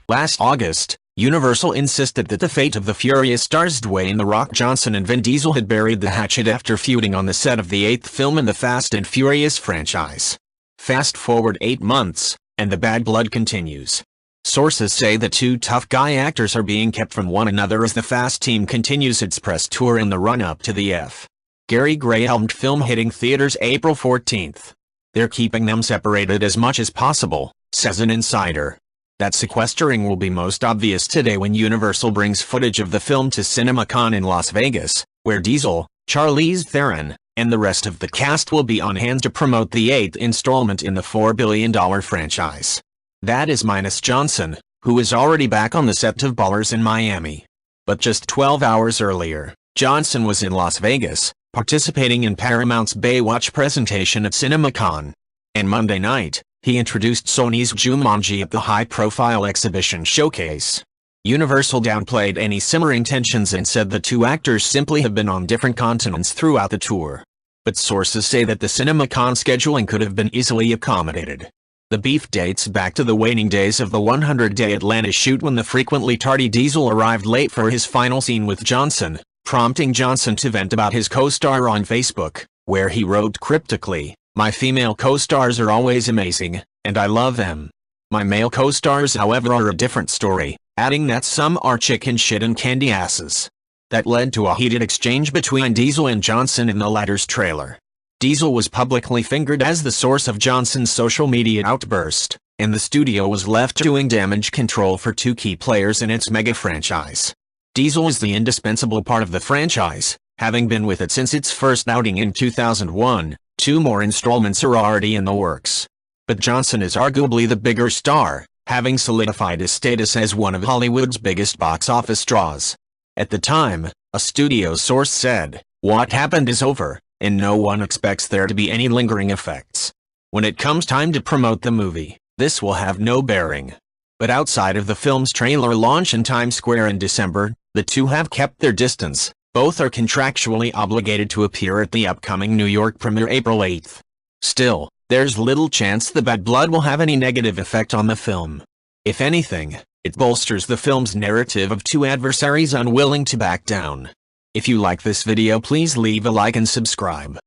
Last August, Universal insisted that the fate of the Furious stars Dwayne "The Rock" Johnson and Vin Diesel had buried the hatchet after feuding on the set of the 8th film in the Fast and Furious franchise. Fast forward 8 months, and the bad blood continues. Sources say the two tough guy actors are being kept from one another as the Fast team continues its press tour in the run-up to the Gray-helmed film hitting theaters April 14th. They're keeping them separated as much as possible, says an insider. That sequestering will be most obvious today when Universal brings footage of the film to CinemaCon in Las Vegas, where Diesel, Charlize Theron, and the rest of the cast will be on hand to promote the 8th installment in the $4 billion franchise. That is minus Johnson, who is already back on the set of Ballers in Miami. But just 12 hours earlier, Johnson was in Las Vegas, participating in Paramount's Baywatch presentation at CinemaCon. And Monday night, he introduced Sony's Jumanji at the high-profile exhibition showcase. Universal downplayed any simmering tensions and said the two actors simply have been on different continents throughout the tour. But sources say that the CinemaCon scheduling could have been easily accommodated. The beef dates back to the waning days of the 100-day Atlanta shoot when the frequently tardy Diesel arrived late for his final scene with Johnson, prompting Johnson to vent about his co-star on Facebook, where he wrote cryptically, "My female co-stars are always amazing, and I love them. My male co-stars however are a different story," adding that some are chicken shit and candy asses. That led to a heated exchange between Diesel and Johnson in the latter's trailer. Diesel was publicly fingered as the source of Johnson's social media outburst, and the studio was left doing damage control for two key players in its mega franchise. Diesel is the indispensable part of the franchise, having been with it since its first outing in 2001. 2 more installments are already in the works. But Johnson is arguably the bigger star, having solidified his status as one of Hollywood's biggest box office draws. At the time, a studio source said, "What happened is over, and no one expects there to be any lingering effects. When it comes time to promote the movie, this will have no bearing." But outside of the film's trailer launch in Times Square in December, the two have kept their distance. Both are contractually obligated to appear at the upcoming New York premiere April 8th. Still, there's little chance the bad blood will have any negative effect on the film. If anything, it bolsters the film's narrative of two adversaries unwilling to back down. If you like this video, please leave a like and subscribe.